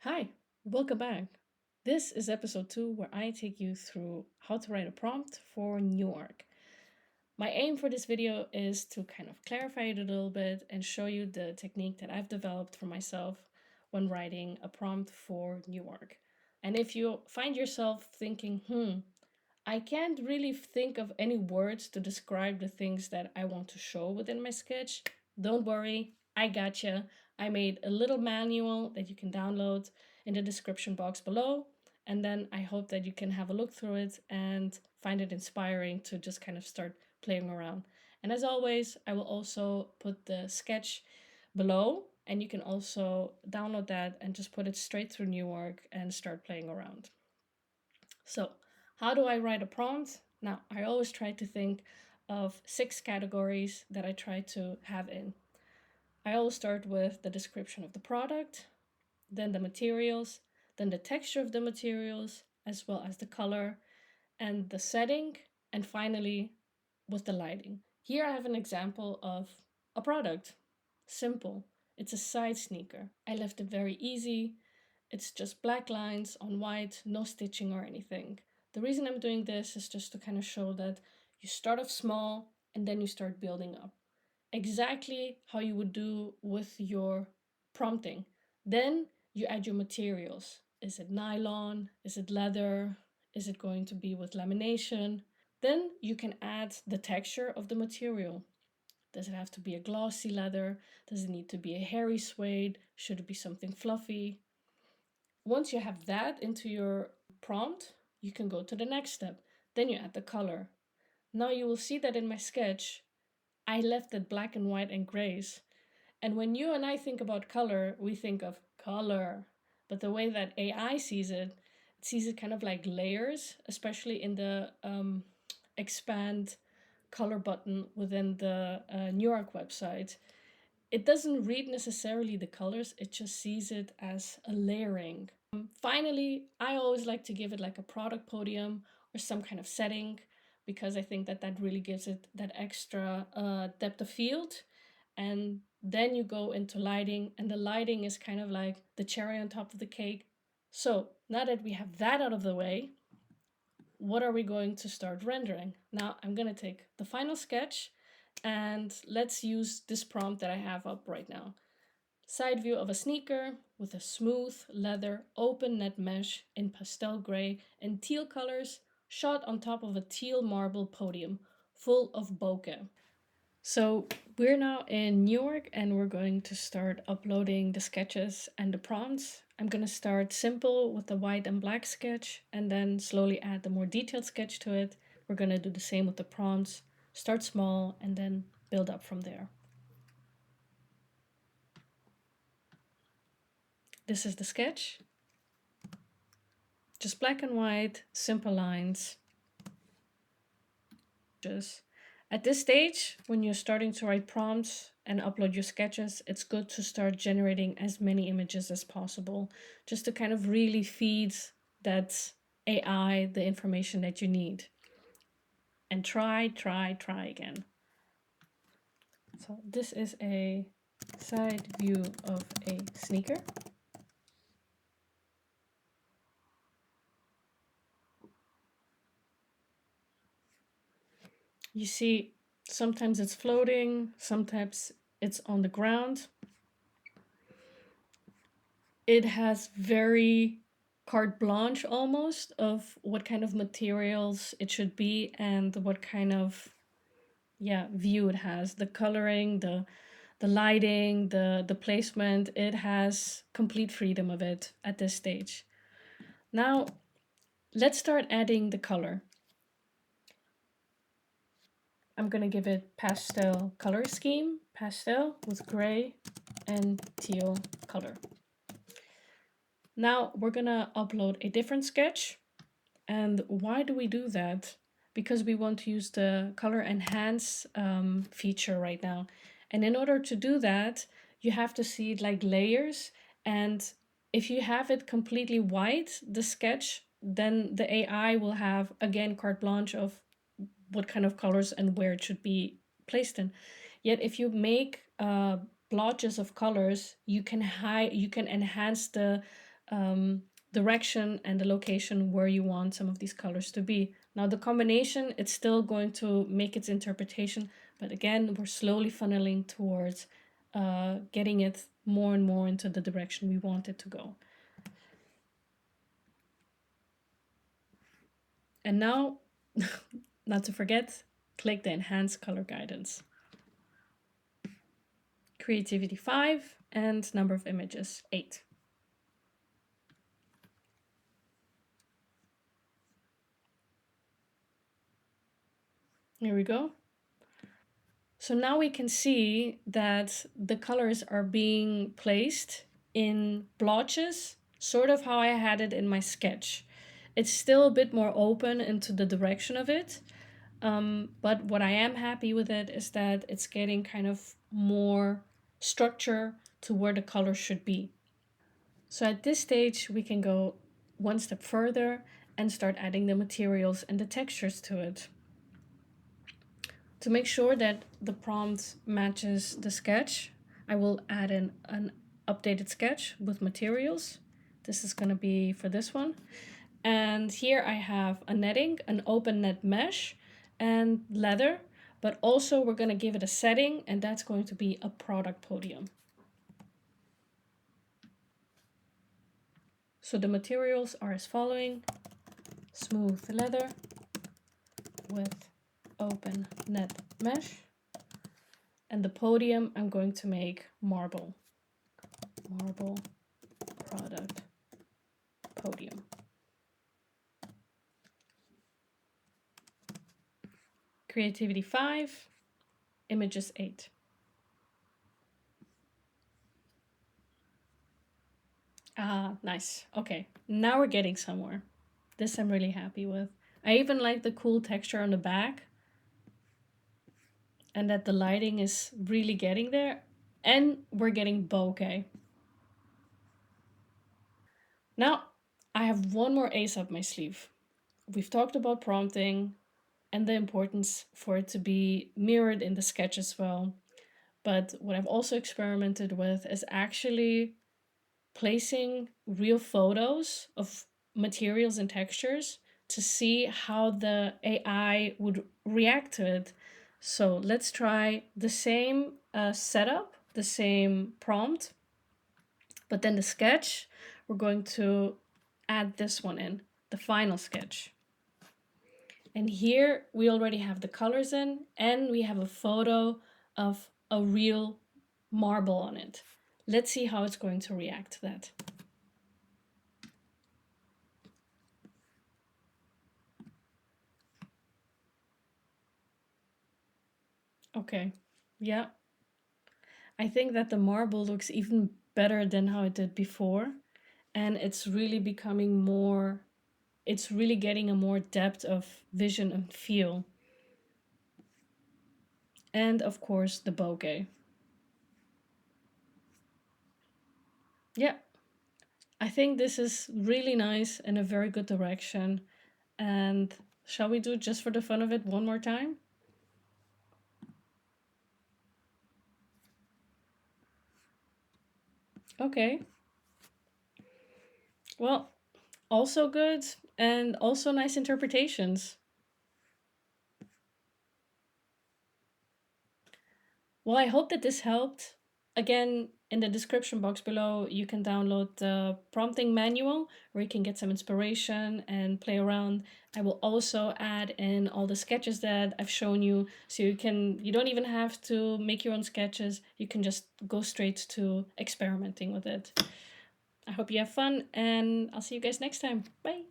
Hi, welcome back. This is episode 2 where I take you through how to write a prompt for NewArc. My aim for this video is to kind of clarify it a little bit and show you the technique that I've developed for myself when writing a prompt for NewArc. And if you find yourself thinking, I can't really think of any words to describe the things that I want to show within my sketch, don't worry, I gotcha. I made a little manual that you can download in the description box below. And then I hope that you can have a look through it and find it inspiring to just kind of start playing around. And as always, I will also put the sketch below, and you can also download that and just put it straight through NewArc and start playing around. So, how do I write a prompt? Now, I always try to think of 6 categories that I try to have in. I always start with the description of the product, then the materials, then the texture of the materials, as well as the color and the setting, and finally with the lighting. Here I have an example of a product. Simple. It's a side sneaker. I left it very easy. It's just black lines on white, no stitching or anything. The reason I'm doing this is just to kind of show that you start off small and then you start building up. Exactly how you would do with your prompting. Then you add your materials. Is it nylon? Is it leather? Is it going to be with lamination? Then you can add the texture of the material. Does it have to be a glossy leather? Does it need to be a hairy suede? Should it be something fluffy? Once you have that into your prompt, you can go to the next step. Then you add the color. Now you will see that in my sketch, I left it black and white and grays. And when you and I think about color, we think of color. But the way that AI sees it sees it kind of like layers, especially in the expand color button within the NewArc website. It doesn't read necessarily the colors, it just sees it as a layering. Finally, I always like to give it like a product podium or some kind of setting because I think that that really gives it that extra depth of field. And then you go into lighting, and the lighting is kind of like the cherry on top of the cake. So now that we have that out of the way, what are we going to start rendering? Now I'm going to take the final sketch and let's use this prompt that I have up right now. Side view of a sneaker with a smooth leather open net mesh in pastel gray and teal colors, shot on top of a teal marble podium full of bokeh. So we're now in NewArc and we're going to start uploading the sketches and the prompts. I'm going to start simple with the white and black sketch and then slowly add the more detailed sketch to it. We're going to do the same with the prompts, start small and then build up from there. This is the sketch. Just black and white, simple lines. At this stage, when you're starting to write prompts and upload your sketches, it's good to start generating as many images as possible, just to kind of really feed that AI the information that you need. And try again. So this is a side view of a sneaker. You see, sometimes it's floating, sometimes it's on the ground. It has very carte blanche almost of what kind of materials it should be and what kind of view it has. The coloring, the lighting, the placement, it has complete freedom of it at this stage. Now let's start adding the color. I'm gonna give it pastel color scheme, pastel with gray and teal color. Now we're gonna upload a different sketch. And why do we do that? Because we want to use the color enhance feature right now. And in order to do that, you have to see it like layers. And if you have it completely white, the sketch, then the AI will have, again, carte blanche of what kind of colors and where it should be placed in. Yet if you make blotches of colors, you can enhance the direction and the location where you want some of these colors to be. Now the combination, it's still going to make its interpretation, but again, we're slowly funneling towards getting it more and more into the direction we want it to go. And now, not to forget, click the Enhance Color Guidance. Creativity 5 and number of images 8. Here we go. So now we can see that the colors are being placed in blotches, sort of how I had it in my sketch. It's still a bit more open into the direction of it, but what I am happy with it is that it's getting kind of more structure to where the color should be. So at this stage, we can go one step further and start adding the materials and the textures to it. To make sure that the prompt matches the sketch, I will add in an updated sketch with materials. This is going to be for this one. And here I have a netting, an open net mesh, and leather. But also we're going to give it a setting, and that's going to be a product podium. So the materials are as following: smooth leather with open net mesh. And the podium I'm going to make marble. Marble product podium. Creativity 5, images 8. Ah, nice. Okay, now we're getting somewhere. This I'm really happy with. I even like the cool texture on the back, and that the lighting is really getting there, and we're getting bokeh. Now, I have one more ace up my sleeve. We've talked about prompting and the importance for it to be mirrored in the sketch as well. But what I've also experimented with is actually placing real photos of materials and textures to see how the AI would react to it. So let's try the same setup, the same prompt, but then the sketch, we're going to add this one in, the final sketch. And here we already have the colors in, and we have a photo of a real marble on it. Let's see how it's going to react to that. Okay, yeah. I think that the marble looks even better than how it did before. And it's really becoming more, it's really getting a more depth of vision and feel. And of course, the bokeh. Yeah, I think this is really nice and a very good direction. And shall we do it just for the fun of it one more time? Okay. Well, also good and also nice interpretations. Well, I hope that this helped. Again, in the description box below, you can download the prompting manual where you can get some inspiration and play around. I will also add in all the sketches that I've shown you, so you don't even have to make your own sketches. You can just go straight to experimenting with it. I hope you have fun, and I'll see you guys next time. Bye.